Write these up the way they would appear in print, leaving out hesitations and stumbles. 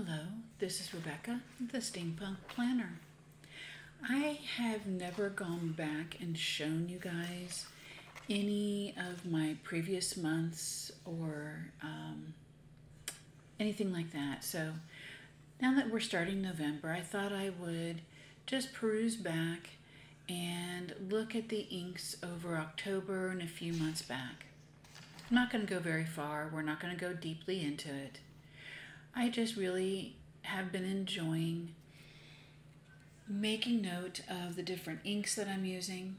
Hello, this is Rebecca, the Steampunk Planner. I have never gone back and shown you guys any of my previous months or anything like that. So now that we're starting November, I thought I would just peruse back and look at the inks over October and a few months back. I'm not going to go very far. We're not going to go deeply into it. I just really have been enjoying making note of the different inks that I'm using,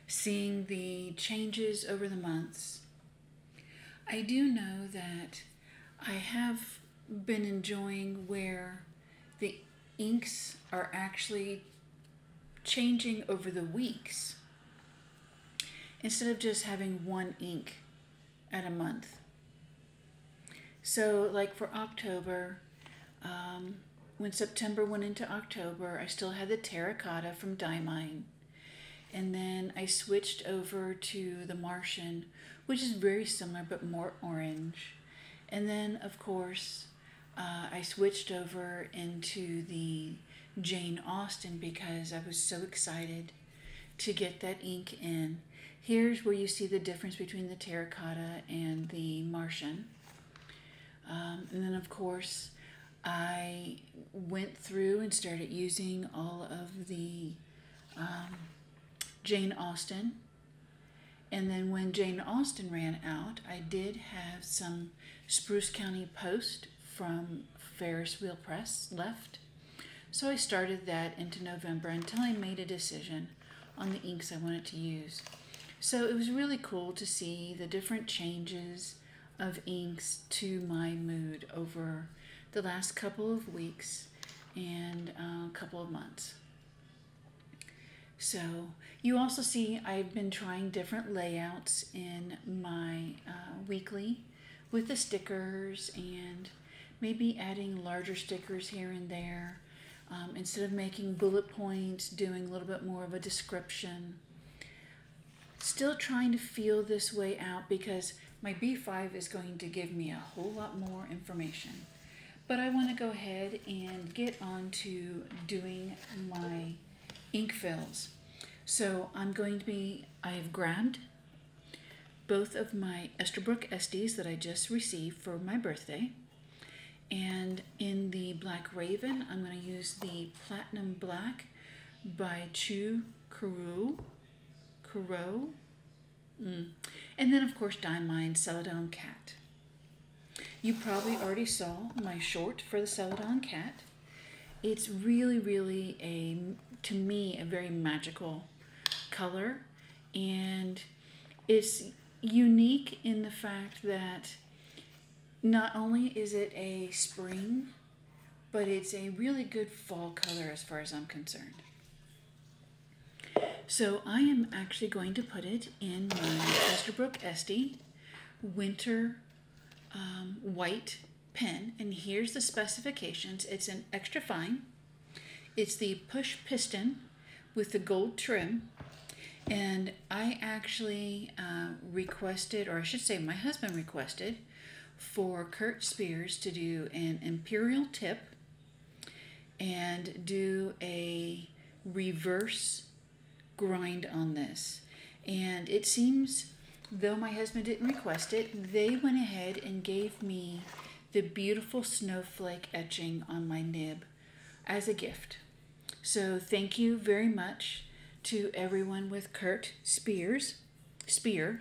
seeing the changes over the months. I do know that I have been enjoying where the inks are actually changing over the weeks instead of just having one ink at a month. So like for October, when September went into October, I still had the terracotta from Diamine. And then I switched over to the Martian, which is very similar but more orange. And then, of course, I switched over into the Jane Austen because I was so excited to get that ink in. Here's where you see the difference between the terracotta and the Martian. And then, of course, I went through and started using all of the Jane Austen. And then when Jane Austen ran out, I did have some Spruce County Post from Ferris Wheel Press left. So I started that into November until I made a decision on the inks I wanted to use. So it was really cool to see the different changes of inks to my mood over the last couple of weeks and a couple of months. So you also see I've been trying different layouts in my weekly with the stickers and maybe adding larger stickers here and there. Instead of making bullet points, doing a little bit more of a description. Still trying to feel this way out because my B5 is going to give me a whole lot more information. But I want to go ahead and get on to doing my ink fills. So I have grabbed both of my Esterbrook Esties that I just received for my birthday. And in the Black Raven, I'm going to use the Platinum Black by Chu Kuro. And then, of course, Diamine Celadon Cat. You probably already saw my short for the Celadon Cat. It's really, really, to me, a very magical color. And it's unique in the fact that not only is it a spring, but it's a really good fall color as far as I'm concerned. So I am actually going to put it in my Esterbrook Estie Winter White pen. And here's the specifications. It's an extra fine. It's the push piston with the gold trim. And I actually requested, or I should say my husband requested, for Kurt Spears to do an imperial tip and do a reverse grind on this. And it seems, though my husband didn't request it, they went ahead and gave me the beautiful snowflake etching on my nib as a gift. So thank you very much to everyone with Kurt Spear,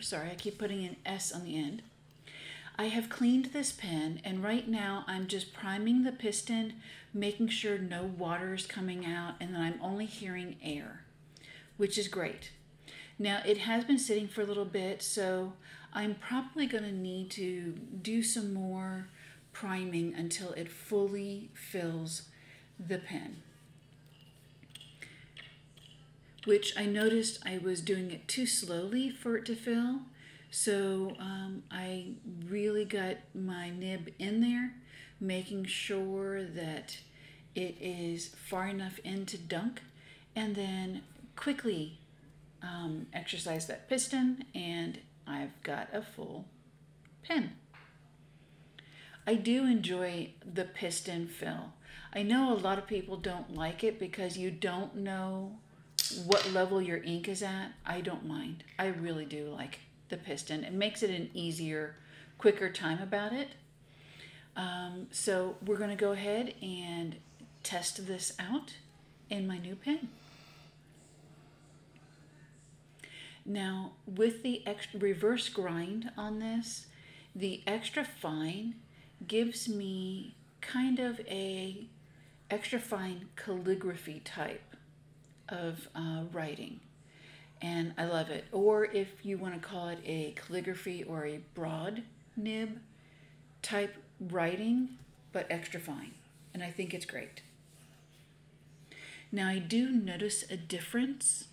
sorry, I keep putting an S on the end. I have cleaned this pen, and right now I'm just priming the piston, making sure no water is coming out, and that I'm only hearing air, which is great. Now, it has been sitting for a little bit, so I'm probably going to need to do some more priming until it fully fills the pen. Which I noticed I was doing it too slowly for it to fill. So I really got my nib in there, making sure that it is far enough in to dunk, and then quickly exercise that piston, and I've got a full pen. I do enjoy the piston fill. I know a lot of people don't like it because you don't know what level your ink is at. I don't mind. I really do like the piston. It makes it an easier, quicker time about it. So we're going to go ahead and test this out in my new pen. Now, with the reverse grind on this, the extra fine gives me kind of a extra fine calligraphy type of writing, and I love it. Or if you want to call it a calligraphy or a broad nib type writing, but extra fine, and I think it's great. Now I do notice a difference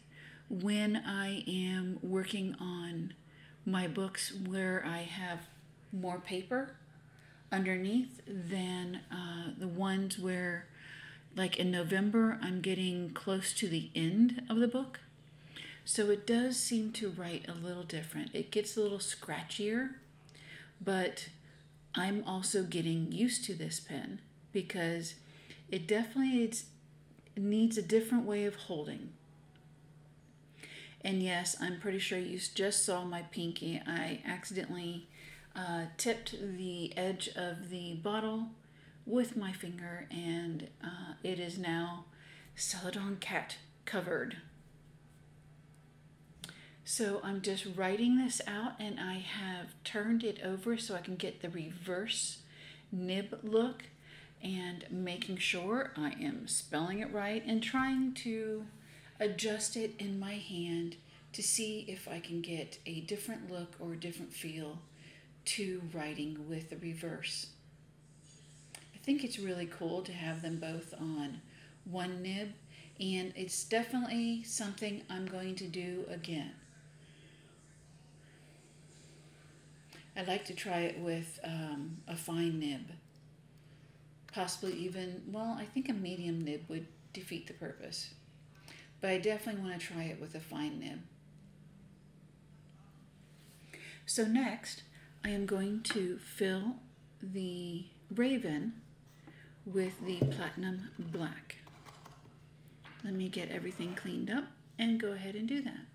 when I am working on my books where I have more paper underneath than the ones where, like in November, I'm getting close to the end of the book. So it does seem to write a little different. It gets a little scratchier, but I'm also getting used to this pen because it definitely needs a different way of holding. And yes, I'm pretty sure you just saw my pinky. I accidentally tipped the edge of the bottle with my finger, and it is now Celadon Cat covered. So I'm just writing this out, and I have turned it over so I can get the reverse nib look, and making sure I am spelling it right and trying to adjust it in my hand to see if I can get a different look or a different feel to writing with the reverse. I think it's really cool to have them both on one nib, and it's definitely something I'm going to do again. I'd like to try it with a fine nib. Possibly even, well, I think a medium nib would defeat the purpose. But I definitely want to try it with a fine nib. So next, I am going to fill the Raven with the platinum black. Let me get everything cleaned up and go ahead and do that.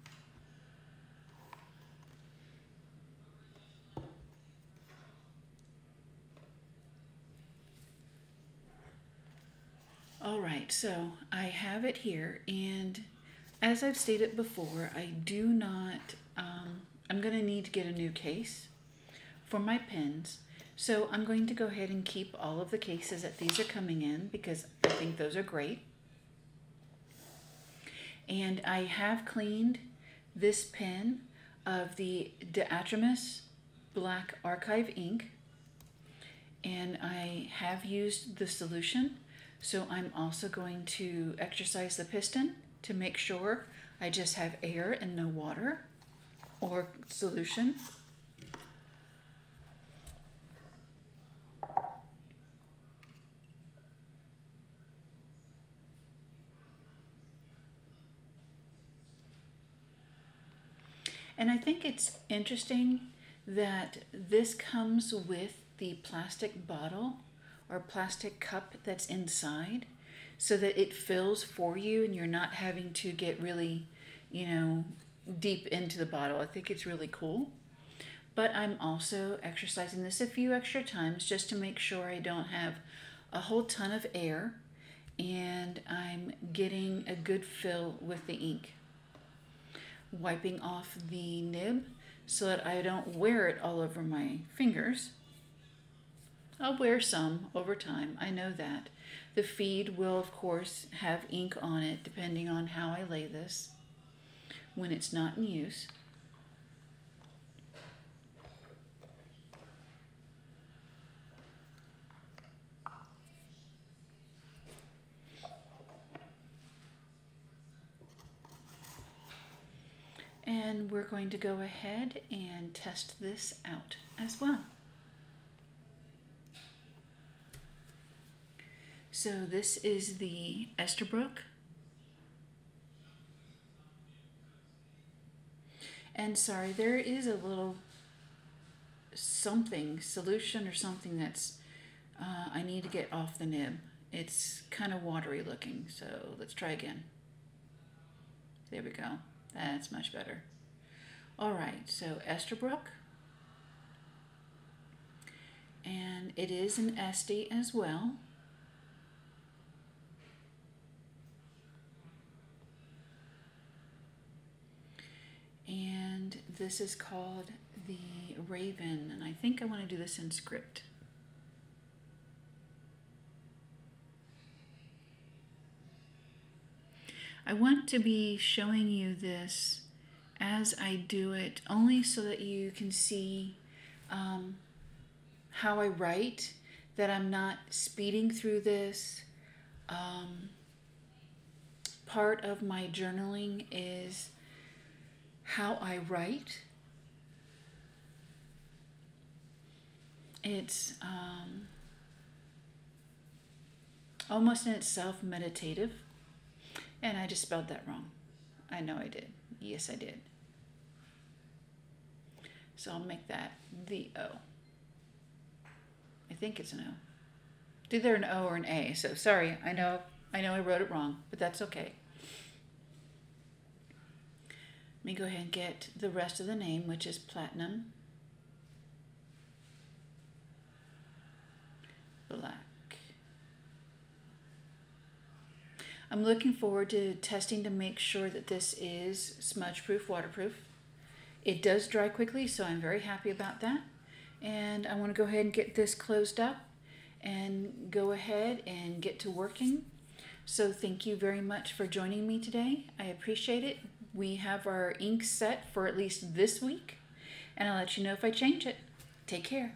All right, so I have it here, and as I've stated before, I do not, I'm going to need to get a new case for my pens. So I'm going to go ahead and keep all of the cases that these are coming in because I think those are great. And I have cleaned this pen of the Diatramus Black Archive ink, and I have used the solution. So I'm also going to exercise the piston to make sure I just have air and no water or solution. And I think it's interesting that this comes with the plastic bottle or plastic cup that's inside so that it fills for you and you're not having to get really, deep into the bottle. I think it's really cool. But I'm also exercising this a few extra times just to make sure I don't have a whole ton of air and I'm getting a good fill with the ink. Wiping off the nib so that I don't wear it all over my fingers. I'll wear some over time, I know that. The feed will of course have ink on it depending on how I lay this when it's not in use. And we're going to go ahead and test this out as well. So this is the Esterbrook. And sorry, there is a little something, solution or something that's I need to get off the nib. It's kind of watery looking, so let's try again. There we go. That's much better. All right, so Esterbrook. And it is an Estie as well. And this is called the Raven, and I think I want to do this in script. I want to be showing you this as I do it, only so that you can see how I write, that I'm not speeding through this. Part of my journaling is how I write. It's almost in itself meditative. And I just spelled that wrong. I know I did. Yes, I did. So I'll make that the O. I think it's an O. It's either an O or an A. So sorry, I know I wrote it wrong, but that's okay. Let me go ahead and get the rest of the name, which is Platinum Black. I'm looking forward to testing to make sure that this is smudge-proof, waterproof. It does dry quickly, so I'm very happy about that. And I want to go ahead and get this closed up and go ahead and get to working. So thank you very much for joining me today. I appreciate it. We have our ink set for at least this week, and I'll let you know if I change it. Take care.